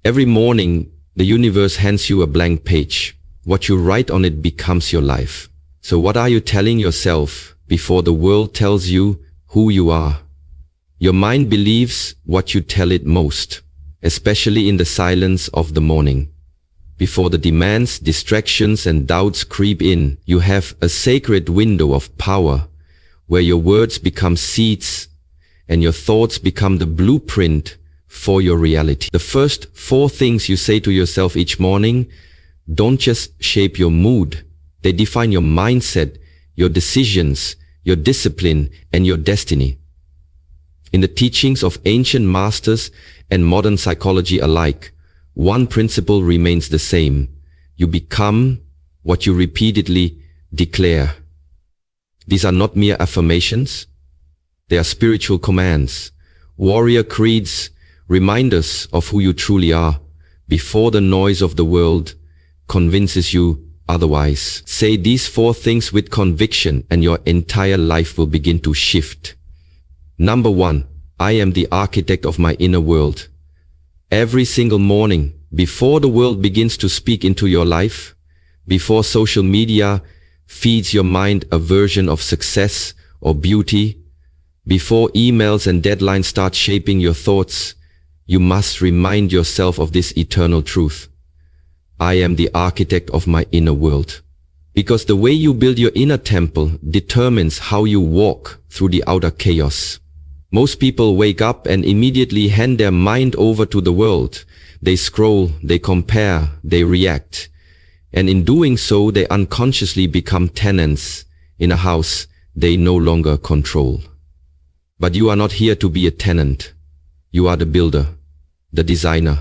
Every morning, the universe hands you a blank page. What you write on it becomes your life. So what are you telling yourself before the world tells you who you are? Your mind believes what you tell it most, especially in the silence of the morning. Before the demands, distractions, and doubts creep in, you have a sacred window of power where your words become seeds and your thoughts become the blueprint for your reality. The first 4 things you say to yourself each morning don't just shape your mood, they define your mindset, your decisions, your discipline, and your destiny. In the teachings of ancient masters and modern psychology alike, one principle remains the same. You become what you repeatedly declare. These are not mere affirmations. They are spiritual commands, warrior creeds, reminders of who you truly are before the noise of the world convinces you otherwise. Say these 4 things with conviction and your entire life will begin to shift. Number 1, I am the architect of my inner world. Every single morning, before the world begins to speak into your life, before social media feeds your mind a version of success or beauty, before emails and deadlines start shaping your thoughts, you must remind yourself of this eternal truth. I am the architect of my inner world. Because the way you build your inner temple determines how you walk through the outer chaos. Most people wake up and immediately hand their mind over to the world. They scroll, they compare, they react. And in doing so, they unconsciously become tenants in a house they no longer control. But you are not here to be a tenant. You are the builder, the designer,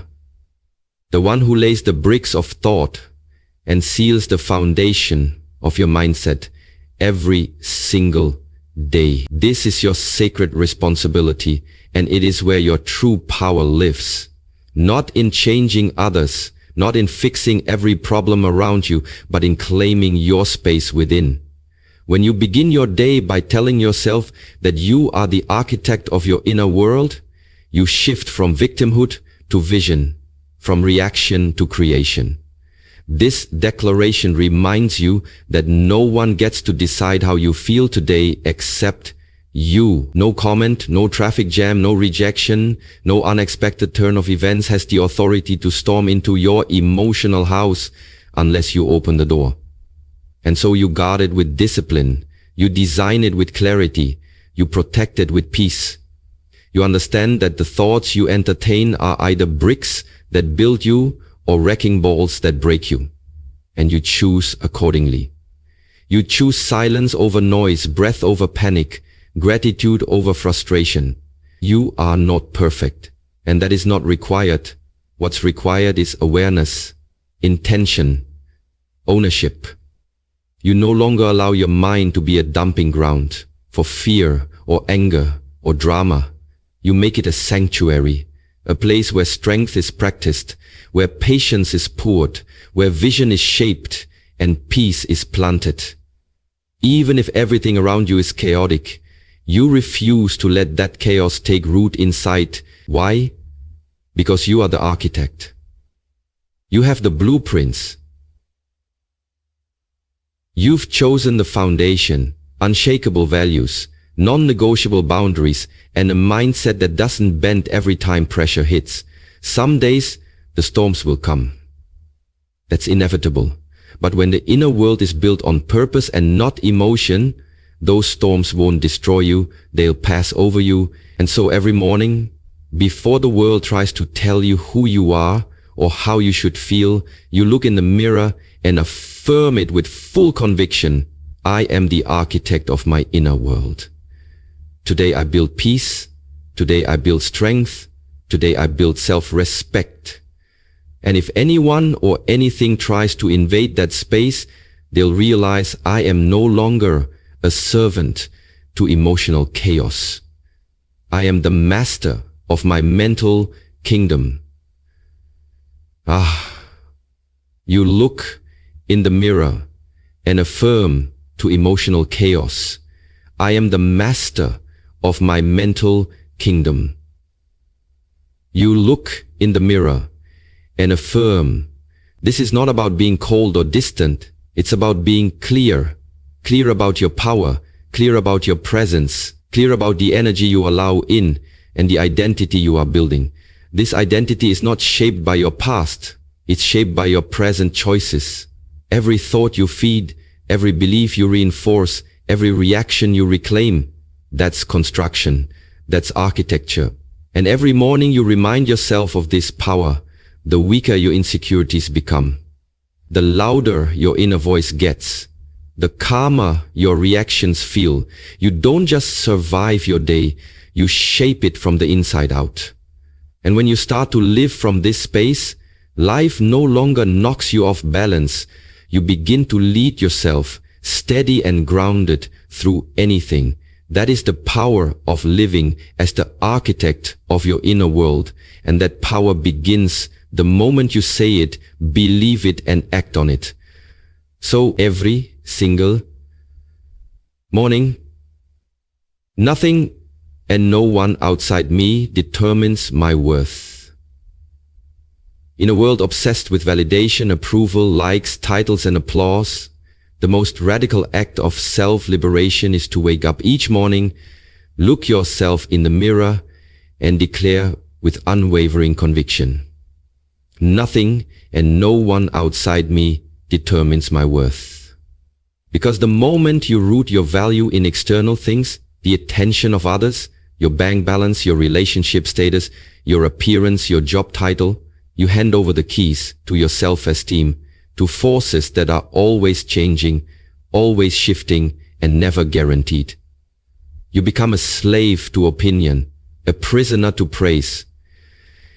the one who lays the bricks of thought and seals the foundation of your mindset every single day. This is your sacred responsibility, and it is where your true power lives. Not in changing others, not in fixing every problem around you, but in claiming your space within. When you begin your day by telling yourself that you are the architect of your inner world, you shift from victimhood to vision, from reaction to creation. This declaration reminds you that no one gets to decide how you feel today except you. No comment, no traffic jam, no rejection, no unexpected turn of events has the authority to storm into your emotional house unless you open the door. And so you guard it with discipline, you design it with clarity, you protect it with peace. You understand that the thoughts you entertain are either bricks that build you or wrecking balls that break you. And you choose accordingly. You choose silence over noise, breath over panic, gratitude over frustration. You are not perfect, and that is not required. What's required is awareness, intention, ownership. You no longer allow your mind to be a dumping ground for fear or anger or drama. You make it a sanctuary, a place where strength is practiced, where patience is poured, where vision is shaped, and peace is planted. Even if everything around you is chaotic, you refuse to let that chaos take root inside. Why? Because you are the architect. You have the blueprints. You've chosen the foundation, unshakable values, non-negotiable boundaries, and a mindset that doesn't bend every time pressure hits. Some days, the storms will come. That's inevitable. But when the inner world is built on purpose and not emotion, those storms won't destroy you, they'll pass over you. And so every morning, before the world tries to tell you who you are or how you should feel, you look in the mirror and affirm it with full conviction. I am the architect of my inner world. Today I build peace. Today I build strength. Today I build self-respect. And if anyone or anything tries to invade that space, they'll realize I am no longer a servant to emotional chaos. I am the master of my mental kingdom. You look in the mirror and affirm to emotional chaos, I am the master of my mental kingdom. You look in the mirror and affirm. This is not about being cold or distant. It's about being clear. Clear about your power, clear about your presence, clear about the energy you allow in and the identity you are building. This identity is not shaped by your past. It's shaped by your present choices. Every thought you feed, every belief you reinforce, every reaction you reclaim, that's construction, that's architecture. And every morning you remind yourself of this power, the weaker your insecurities become. The louder your inner voice gets, the calmer your reactions feel. You don't just survive your day, you shape it from the inside out. And when you start to live from this space, life no longer knocks you off balance. You begin to lead yourself, steady and grounded through anything. That is the power of living as the architect of your inner world. And that power begins the moment you say it, believe it, and act on it. So every single morning, nothing and no one outside me determines my worth. In a world obsessed with validation, approval, likes, titles, and applause, the most radical act of self-liberation is to wake up each morning, look yourself in the mirror, and declare with unwavering conviction, nothing and no one outside me determines my worth. Because the moment you root your value in external things, the attention of others, your bank balance, your relationship status, your appearance, your job title, you hand over the keys to your self-esteem to forces that are always changing, always shifting, and never guaranteed. You become a slave to opinion, a prisoner to praise.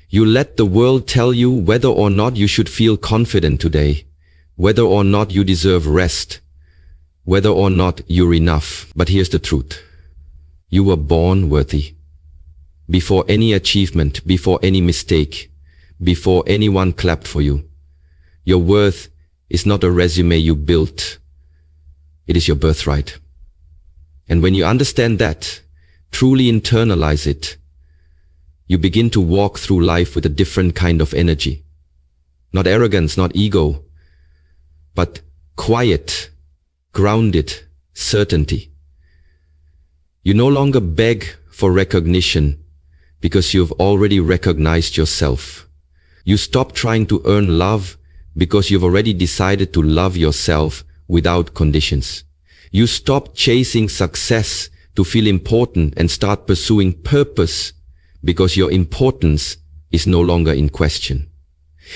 You let the world tell you whether or not you should feel confident today, whether or not you deserve rest, whether or not you're enough. But here's the truth. You were born worthy. Before any achievement, before any mistake, before anyone clapped for you. Your worth is not a resume you built. It is your birthright. And when you understand that, truly internalize it, you begin to walk through life with a different kind of energy. Not arrogance, not ego, but quiet, grounded certainty. You no longer beg for recognition because you've already recognized yourself. You stop trying to earn love because you've already decided to love yourself without conditions. You stop chasing success to feel important and start pursuing purpose because your importance is no longer in question.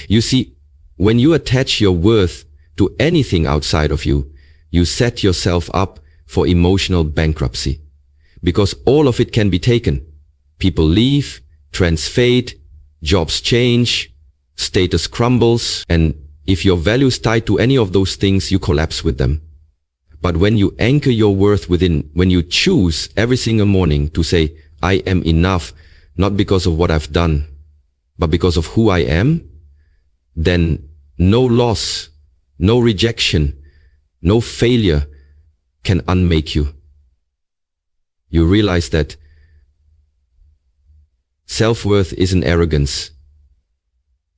You see, when you attach your worth to anything outside of you, you set yourself up for emotional bankruptcy. Because all of it can be taken. People leave, trends fade, jobs change, status crumbles, and if your value is tied to any of those things, you collapse with them. But when you anchor your worth within, when you choose every single morning to say, I am enough, not because of what I've done, but because of who I am, then no loss, no rejection, no failure can unmake you. You realize that self-worth isn't arrogance.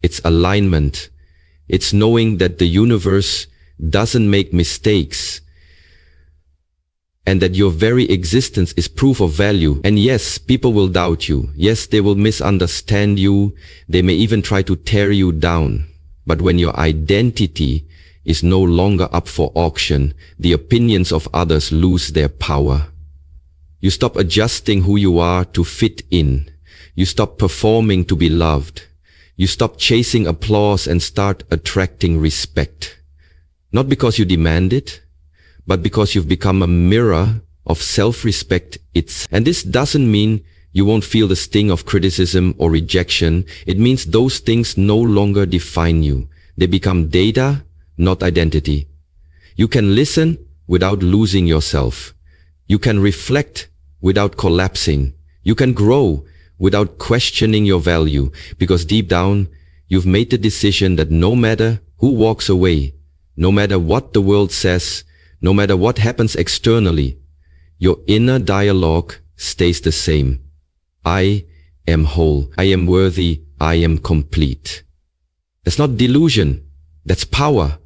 It's alignment. It's knowing that the universe doesn't make mistakes and that your very existence is proof of value. And yes, people will doubt you. Yes, they will misunderstand you. They may even try to tear you down. But when your identity is no longer up for auction, the opinions of others lose their power. You stop adjusting who you are to fit in. You stop performing to be loved. You stop chasing applause and start attracting respect. Not because you demand it, but because you've become a mirror of self-respect. And this doesn't mean you won't feel the sting of criticism or rejection. It means those things no longer define you. They become data, not identity. You can listen without losing yourself. You can reflect without collapsing. You can grow without questioning your value, because deep down, you've made the decision that no matter who walks away, no matter what the world says, no matter what happens externally, your inner dialogue stays the same. I am whole. I am worthy. I am complete. That's not delusion. That's power.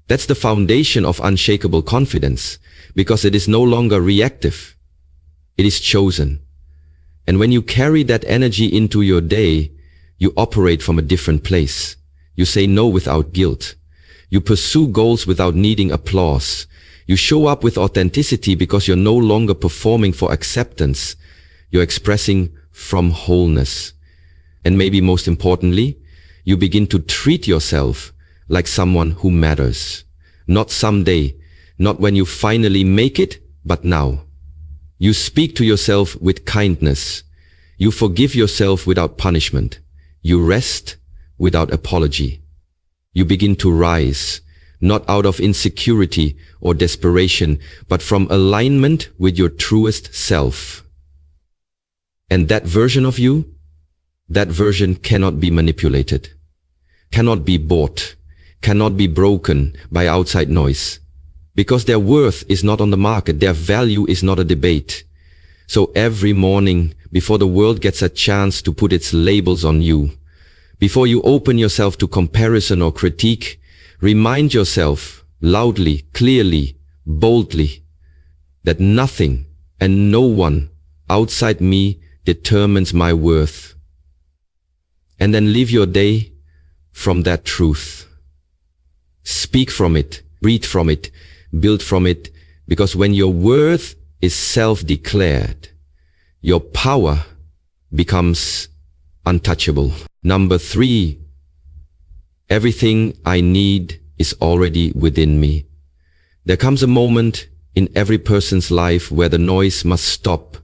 That's the foundation of unshakable confidence, because it is no longer reactive. It is chosen. And when you carry that energy into your day, you operate from a different place. You say no without guilt. You pursue goals without needing applause. You show up with authenticity because you're no longer performing for acceptance. You're expressing from wholeness. And maybe most importantly, you begin to treat yourself like someone who matters. Not someday, not when you finally make it, but now. You speak to yourself with kindness. You forgive yourself without punishment. You rest without apology. You begin to rise, not out of insecurity or desperation, but from alignment with your truest self. And that version of you, that version cannot be manipulated, cannot be bought, cannot be broken by outside noise, because their worth is not on the market, their value is not a debate. So every morning, before the world gets a chance to put its labels on you, before you open yourself to comparison or critique, remind yourself loudly, clearly, boldly, that nothing and no one outside me determines my worth. And then live your day from that truth. Speak from it, breathe from it, build from it, because when your worth is self-declared, your power becomes untouchable. Number 3, everything I need is already within me. There comes a moment in every person's life where the noise must stop,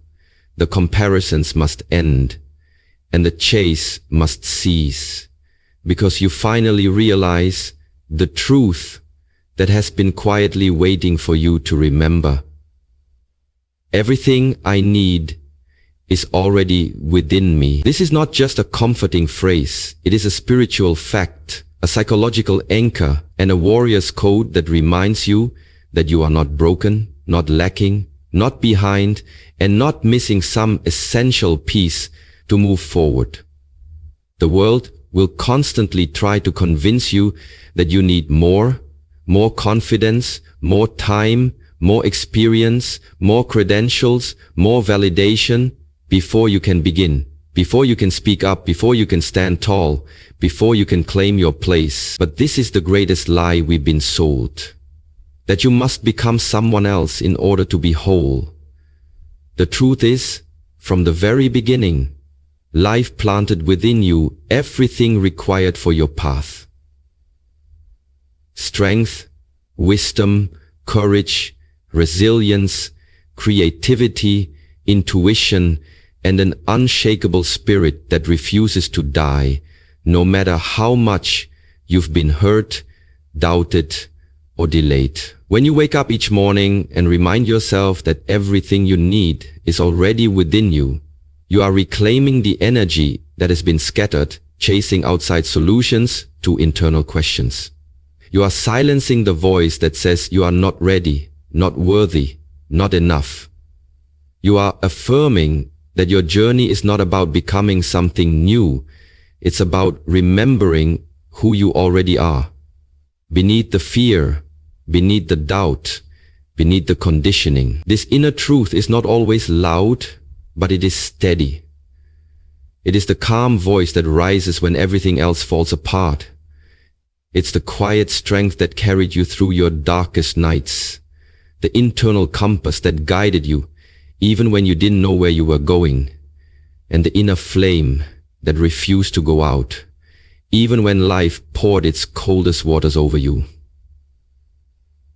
the comparisons must end, and the chase must cease, because you finally realize the truth that has been quietly waiting for you to remember. Everything I need is already within me. This is not just a comforting phrase. It is a spiritual fact, a psychological anchor, and a warrior's code that reminds you that you are not broken, not lacking, not behind, and not missing some essential piece to move forward. The world will constantly try to convince you that you need more confidence, more time, more experience, more credentials, more validation before you can begin, before you can speak up, before you can stand tall, before you can claim your place. But this is the greatest lie we've been sold, that you must become someone else in order to be whole. The truth is, from the very beginning, life planted within you everything required for your path. Strength, wisdom, courage, resilience, creativity, intuition, and an unshakable spirit that refuses to die, no matter how much you've been hurt, doubted, or delayed. When you wake up each morning and remind yourself that everything you need is already within you, you are reclaiming the energy that has been scattered, chasing outside solutions to internal questions. You are silencing the voice that says you are not ready, not worthy, not enough. You are affirming that your journey is not about becoming something new. It's about remembering who you already are. Beneath the fear, beneath the doubt, beneath the conditioning. This inner truth is not always loud, but it is steady. It is the calm voice that rises when everything else falls apart. It's the quiet strength that carried you through your darkest nights. The internal compass that guided you even when you didn't know where you were going. And the inner flame that refused to go out, even when life poured its coldest waters over you.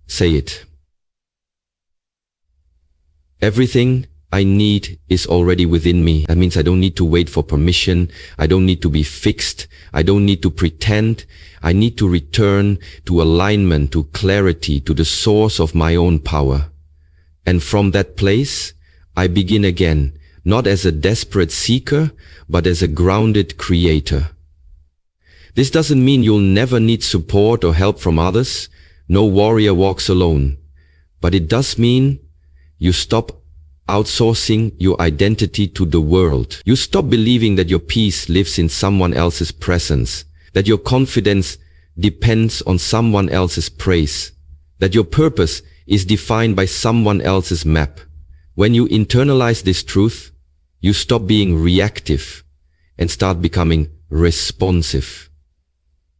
Say it. Everything I need is already within me. That means I don't need to wait for permission. I don't need to be fixed. I don't need to pretend. I need to return to alignment, to clarity, to the source of my own power. And from that place, I begin again, not as a desperate seeker, but as a grounded creator. This doesn't mean you'll never need support or help from others. No warrior walks alone. But it does mean you stop outsourcing your identity to the world. You stop believing that your peace lives in someone else's presence, that your confidence depends on someone else's praise, that your purpose is defined by someone else's map. When you internalize this truth, you stop being reactive and start becoming responsive.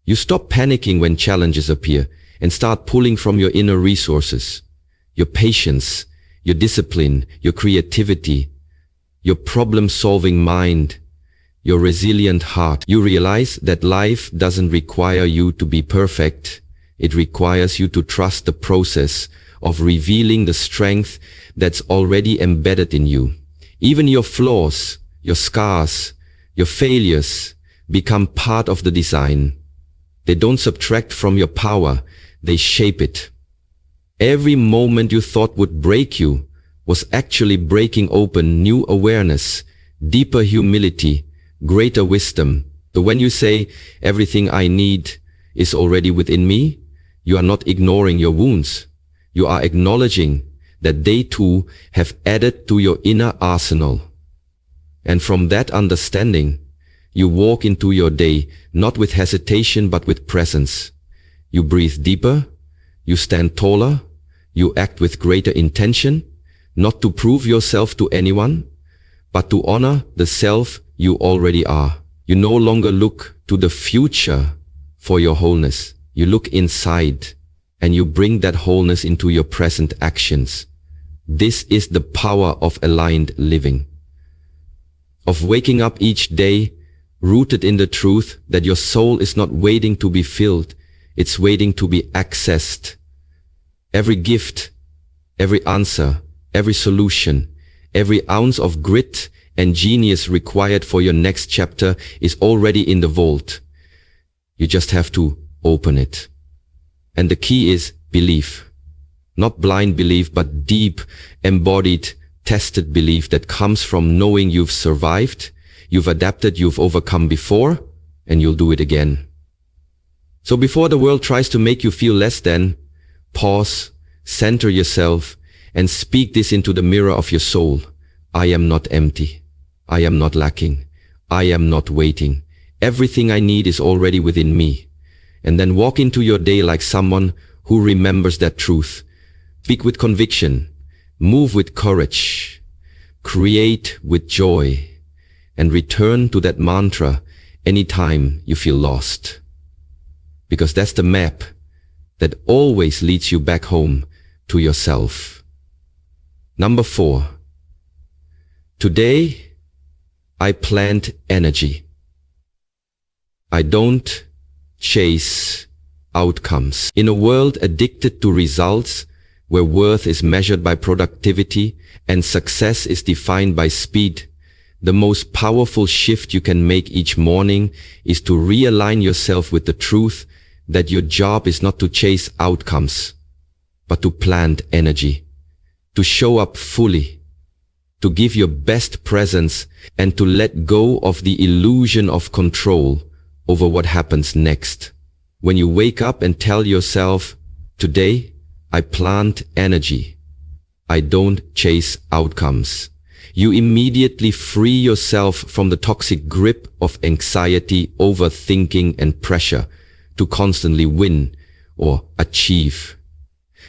You stop panicking when challenges appear and start pulling from your inner resources, your patience, your discipline, your creativity, your problem-solving mind, your resilient heart. You realize that life doesn't require you to be perfect. It requires you to trust the process of revealing the strength that's already embedded in you. Even your flaws, your scars, your failures become part of the design. They don't subtract from your power, they shape it. Every moment you thought would break you was actually breaking open new awareness, deeper humility, greater wisdom. So when you say, everything I need is already within me, you are not ignoring your wounds. You are acknowledging that they too have added to your inner arsenal. And from that understanding, you walk into your day not with hesitation but with presence. You breathe deeper, you stand taller, you act with greater intention, not to prove yourself to anyone, but to honor the self you already are. You no longer look to the future for your wholeness. You look inside and you bring that wholeness into your present actions. This is the power of aligned living, of waking up each day rooted in the truth that your soul is not waiting to be filled, it's waiting to be accessed. Every gift, every answer, every solution, every ounce of grit and genius required for your next chapter is already in the vault. You just have to open it. And the key is belief. Not blind belief, but deep, embodied, tested belief that comes from knowing you've survived, you've adapted, you've overcome before, and you'll do it again. So before the world tries to make you feel less than, pause, center yourself, and speak this into the mirror of your soul. I am not empty. I am not lacking. I am not waiting. Everything I need is already within me. And then walk into your day like someone who remembers that truth. Speak with conviction, move with courage, create with joy, and return to that mantra anytime you feel lost. Because that's the map that always leads you back home to yourself. Number 4. Today, I plant energy. I don't chase outcomes. In a world addicted to results, where worth is measured by productivity and success is defined by speed, the most powerful shift you can make each morning is to realign yourself with the truth that your job is not to chase outcomes, but to plant energy, to show up fully, to give your best presence, and to let go of the illusion of control over what happens next. When you wake up and tell yourself, today, I plant energy, I don't chase outcomes, you immediately free yourself from the toxic grip of anxiety, overthinking, and pressure to constantly win or achieve.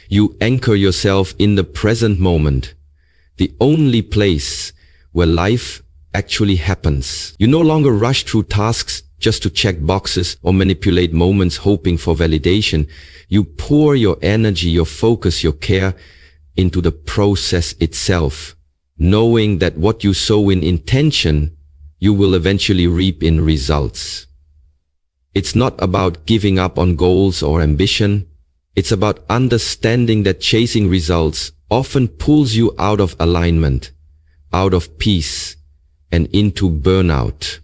You anchor yourself in the present moment, the only place where life actually happens. You no longer rush through tasks just to check boxes or manipulate moments hoping for validation. You pour your energy, your focus, your care into the process itself, knowing that what you sow in intention, you will eventually reap in results. It's not about giving up on goals or ambition. It's about understanding that chasing results often pulls you out of alignment, out of peace, and into burnout,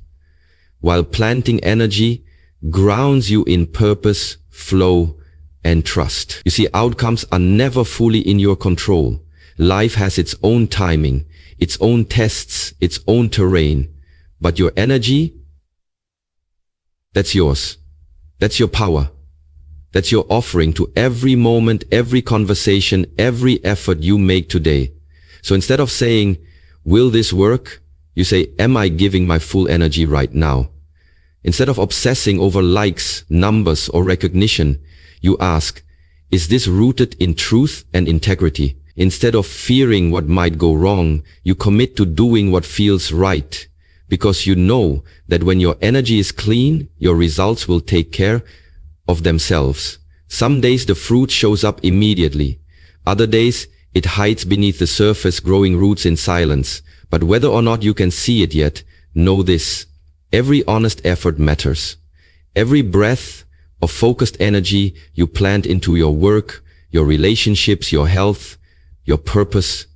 while planting energy grounds you in purpose, flow, and trust. You see, outcomes are never fully in your control. Life has its own timing, its own tests, its own terrain. But your energy, that's yours. That's your power. That's your offering to every moment, every conversation, every effort you make today. So instead of saying, will this work? You say, am I giving my full energy right now? Instead of obsessing over likes, numbers, or recognition, you ask, is this rooted in truth and integrity? Instead of fearing what might go wrong, you commit to doing what feels right, because you know that when your energy is clean, your results will take care of themselves. Some days the fruit shows up immediately. Other days it hides beneath the surface, growing roots in silence. But whether or not you can see it yet, know this: every honest effort matters. Every breath of focused energy you plant into your work, your relationships, your health, your purpose,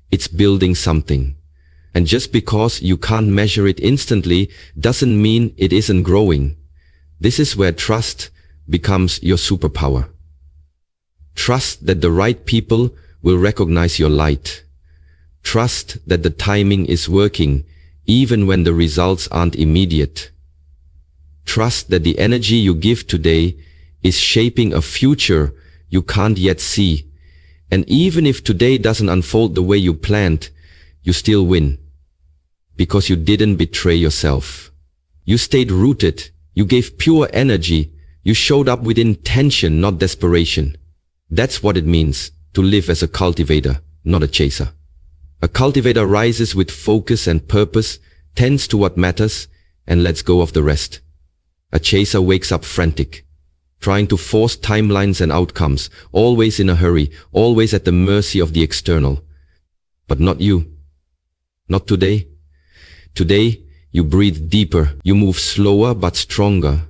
it's building something. And just because you can't measure it instantly doesn't mean it isn't growing. This is where trust becomes your superpower. Trust that the right people will recognize your light. Trust that the timing is working even when the results aren't immediate. Trust that the energy you give today is shaping a future you can't yet see. And even if today doesn't unfold the way you planned, you still win. Because you didn't betray yourself. You stayed rooted. You gave pure energy. You showed up with intention, not desperation. That's what it means to live as a cultivator, not a chaser. A cultivator rises with focus and purpose, tends to what matters, and lets go of the rest. A chaser wakes up frantic, trying to force timelines and outcomes, always in a hurry, always at the mercy of the external. But not you. Not today. Today, you breathe deeper, you move slower but stronger.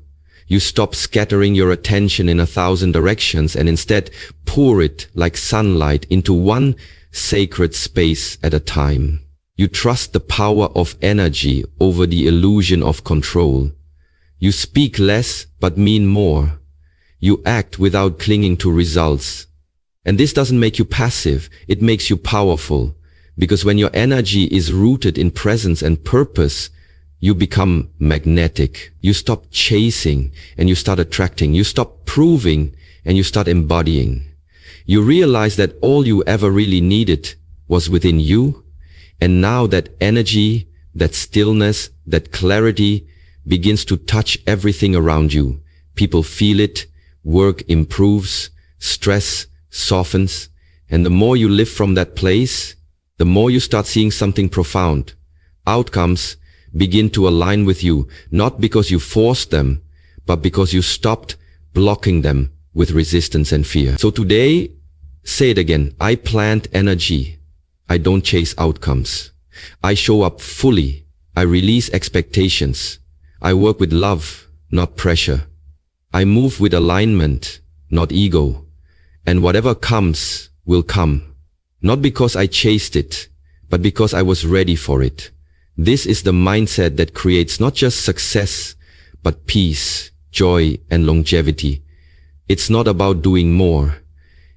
You stop scattering your attention in 1,000 directions and instead pour it like sunlight into one sacred space at a time. You trust the power of energy over the illusion of control. You speak less but mean more. You act without clinging to results. And this doesn't make you passive, it makes you powerful. Because when your energy is rooted in presence and purpose, you become magnetic. You stop chasing and you start attracting. You stop proving and you start embodying. You realize that all you ever really needed was within you. And now that energy, that stillness, that clarity begins to touch everything around you. People feel it, work improves, stress softens. And the more you live from that place, the more you start seeing something profound. Outcomes begin to align with you, not because you forced them, but because you stopped blocking them with resistance and fear. So today, say it again. I plant energy. I don't chase outcomes. I show up fully. I release expectations. I work with love, not pressure. I move with alignment, not ego. And whatever comes will come. Not because I chased it, but because I was ready for it. This is the mindset that creates not just success, but peace, joy, and longevity. It's not about doing more.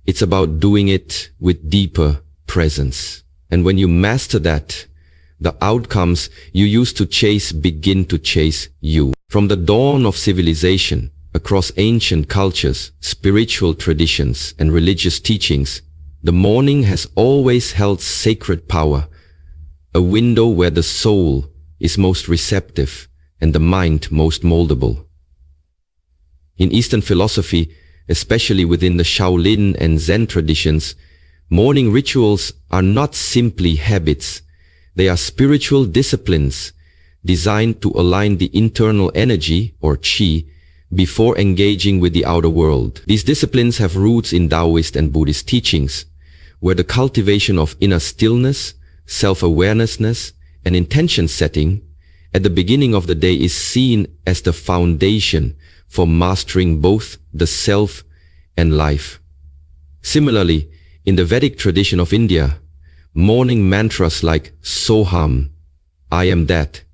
It's about doing it with deeper presence. And when you master that, the outcomes you used to chase begin to chase you. From the dawn of civilization, across ancient cultures, spiritual traditions, and religious teachings, the morning has always held sacred power. A window where the soul is most receptive and the mind most moldable. In Eastern philosophy, especially within the Shaolin and Zen traditions, morning rituals are not simply habits. They are spiritual disciplines designed to align the internal energy, or Qi, before engaging with the outer world. These disciplines have roots in Taoist and Buddhist teachings, where the cultivation of inner stillness, self-awareness, and intention setting at the beginning of the day is seen as the foundation for mastering both the self and life. Similarly, in the Vedic tradition of India, morning mantras like Soham, I am that,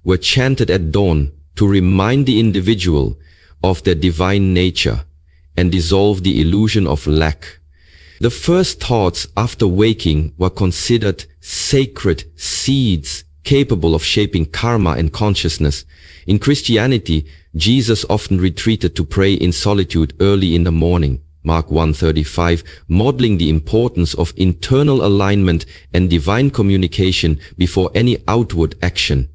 were chanted at dawn to remind the individual of their divine nature and dissolve the illusion of lack. The first thoughts after waking were considered sacred seeds capable of shaping karma and consciousness. In Christianity, Jesus often retreated to pray in solitude early in the morning, Mark 1:35, modeling the importance of internal alignment and divine communication before any outward action.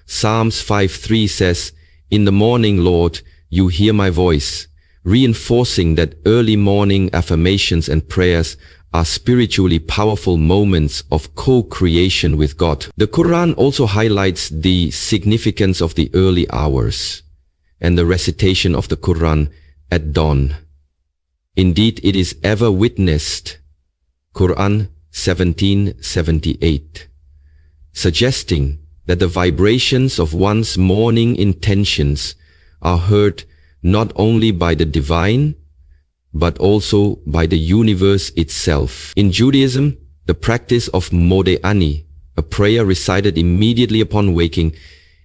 Psalms 5:3 says, In the morning, Lord, you hear my voice, reinforcing that early morning affirmations and prayers are spiritually powerful moments of co-creation with God. The Quran also highlights the significance of the early hours and the recitation of the Quran at dawn. Indeed, it is ever witnessed, Quran 17:78, suggesting that the vibrations of one's morning intentions are heard not only by the divine, but also by the universe itself. In Judaism, the practice of modeh-ani, a prayer recited immediately upon waking,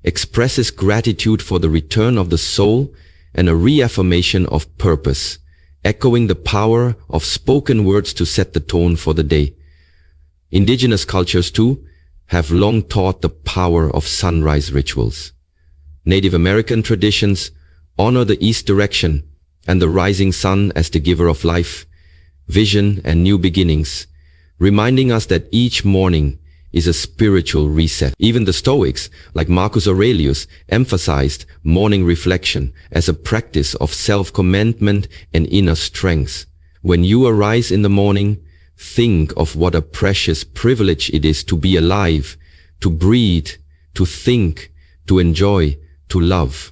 expresses gratitude for the return of the soul and a reaffirmation of purpose, echoing the power of spoken words to set the tone for the day. Indigenous cultures, too, have long taught the power of sunrise rituals. Native American traditions honor the east direction and the rising sun as the giver of life, vision, and new beginnings, reminding us that each morning is a spiritual reset. Even the Stoics, like Marcus Aurelius, emphasized morning reflection as a practice of self-commandment and inner strength. When you arise in the morning, think of what a precious privilege it is to be alive, to breathe, to think, to enjoy, to love.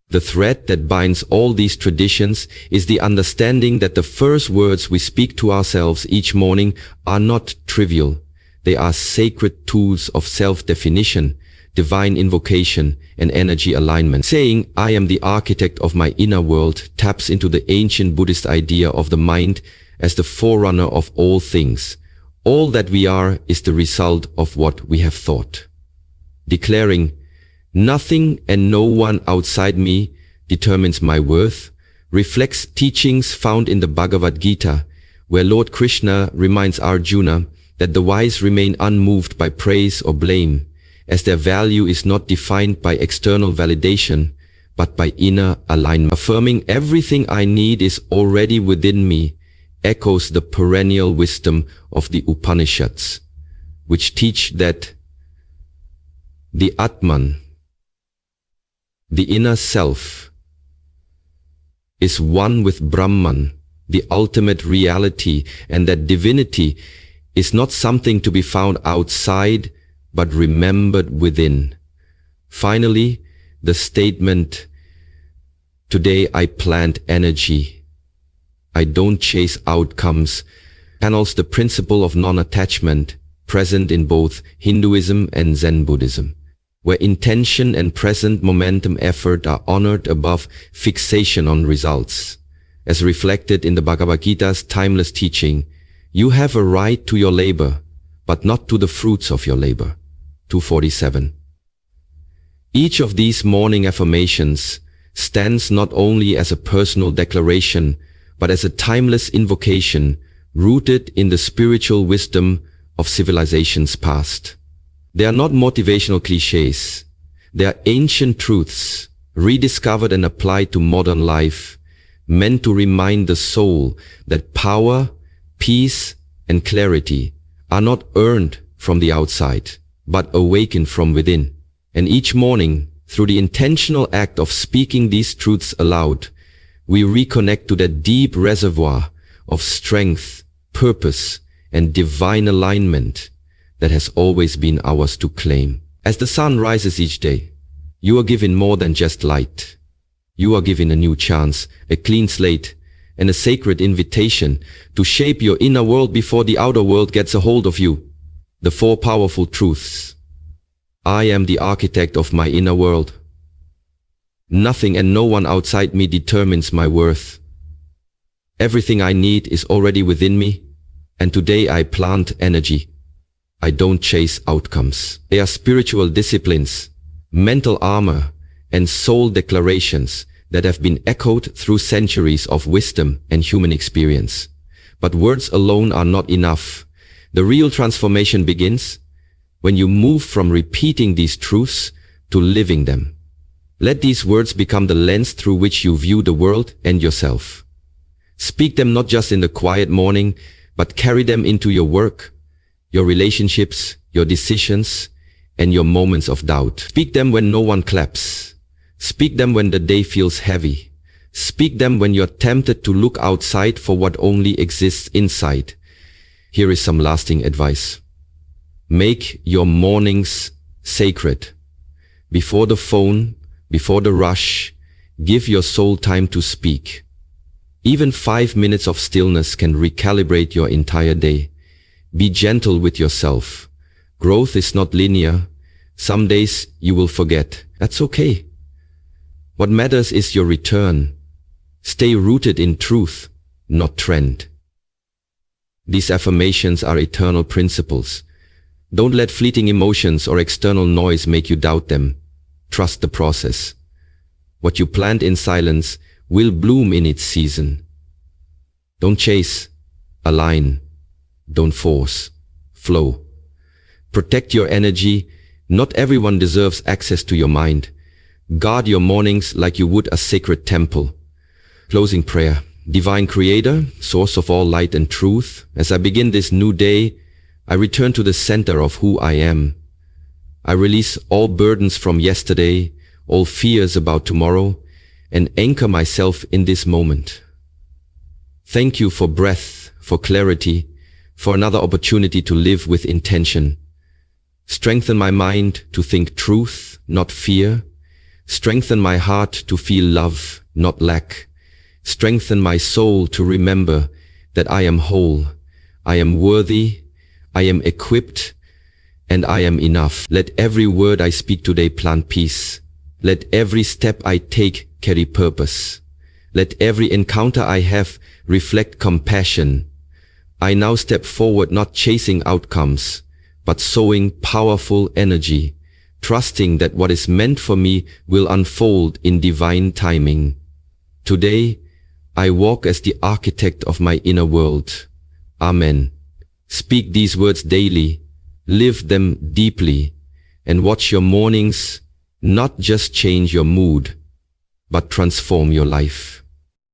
The thread that binds all these traditions is the understanding that the first words we speak to ourselves each morning are not trivial. They are sacred tools of self-definition, divine invocation, and energy alignment. Saying, "I am the architect of my inner world," taps into the ancient Buddhist idea of the mind as the forerunner of all things. All that we are is the result of what we have thought. Declaring, "Nothing and no one outside me determines my worth," reflects teachings found in the Bhagavad Gita, where Lord Krishna reminds Arjuna that the wise remain unmoved by praise or blame, as their value is not defined by external validation, but by inner alignment. Affirming "everything I need is already within me" echoes the perennial wisdom of the Upanishads, which teach that the Atman, the inner self, is one with Brahman, the ultimate reality, and that divinity is not something to be found outside, but remembered within. Finally, the statement, "Today I plant energy, I don't chase outcomes," channels the principle of non-attachment present in both Hinduism and Zen Buddhism, where intention and present momentum effort are honored above fixation on results. As reflected in the Bhagavad Gita's timeless teaching, "You have a right to your labor, but not to the fruits of your labor." 247. Each of these morning affirmations stands not only as a personal declaration, but as a timeless invocation rooted in the spiritual wisdom of civilizations past. They are not motivational clichés. They are ancient truths, rediscovered and applied to modern life, meant to remind the soul that power, peace, and clarity are not earned from the outside, but awakened from within. And each morning, through the intentional act of speaking these truths aloud, we reconnect to that deep reservoir of strength, purpose, and divine alignment that has always been ours to claim. As the sun rises each day, you are given more than just light. You are given a new chance, a clean slate, and a sacred invitation to shape your inner world before the outer world gets a hold of you. The four powerful truths. I am the architect of my inner world. Nothing and no one outside me determines my worth. Everything I need is already within me, and today I plant energy. I don't chase outcomes. They are spiritual disciplines, mental armor, and soul declarations that have been echoed through centuries of wisdom and human experience. But words alone are not enough. The real transformation begins when you move from repeating these truths to living them. Let these words become the lens through which you view the world and yourself. Speak them not just in the quiet morning, but carry them into your work, your relationships, your decisions, and your moments of doubt. Speak them when no one claps, Speak them when the day feels heavy. Speak them when you're tempted to look outside for what only exists inside. Here is some lasting advice. Make your mornings sacred. Before the phone, before the rush, give your soul time to speak. Even 5 minutes of stillness can recalibrate your entire day. Be gentle with yourself. Growth is not linear. Some days you will forget. That's okay. What matters is your return. Stay rooted in truth, not trend. These affirmations are eternal principles. Don't let fleeting emotions or external noise make you doubt them. Trust the process. What you plant in silence will bloom in its season. Don't chase, align. Don't force, flow. Protect your energy. Not everyone deserves access to your mind. Guard your mornings like you would a sacred temple. Closing prayer. Divine Creator, source of all light and truth, as I begin this new day, I return to the center of who I am. I release all burdens from yesterday, all fears about tomorrow, and anchor myself in this moment. Thank you for breath, for clarity, for another opportunity to live with intention. Strengthen my mind to think truth, not fear. Strengthen my heart to feel love, not lack. Strengthen my soul to remember that I am whole, I am worthy, I am equipped, and I am enough. Let every word I speak today plant peace. Let every step I take carry purpose. Let every encounter I have reflect compassion. I now step forward not chasing outcomes, but sowing powerful energy, trusting that what is meant for me will unfold in divine timing. Today, I walk as the architect of my inner world. Amen. Speak these words daily, live them deeply, and watch your mornings not just change your mood, but transform your life.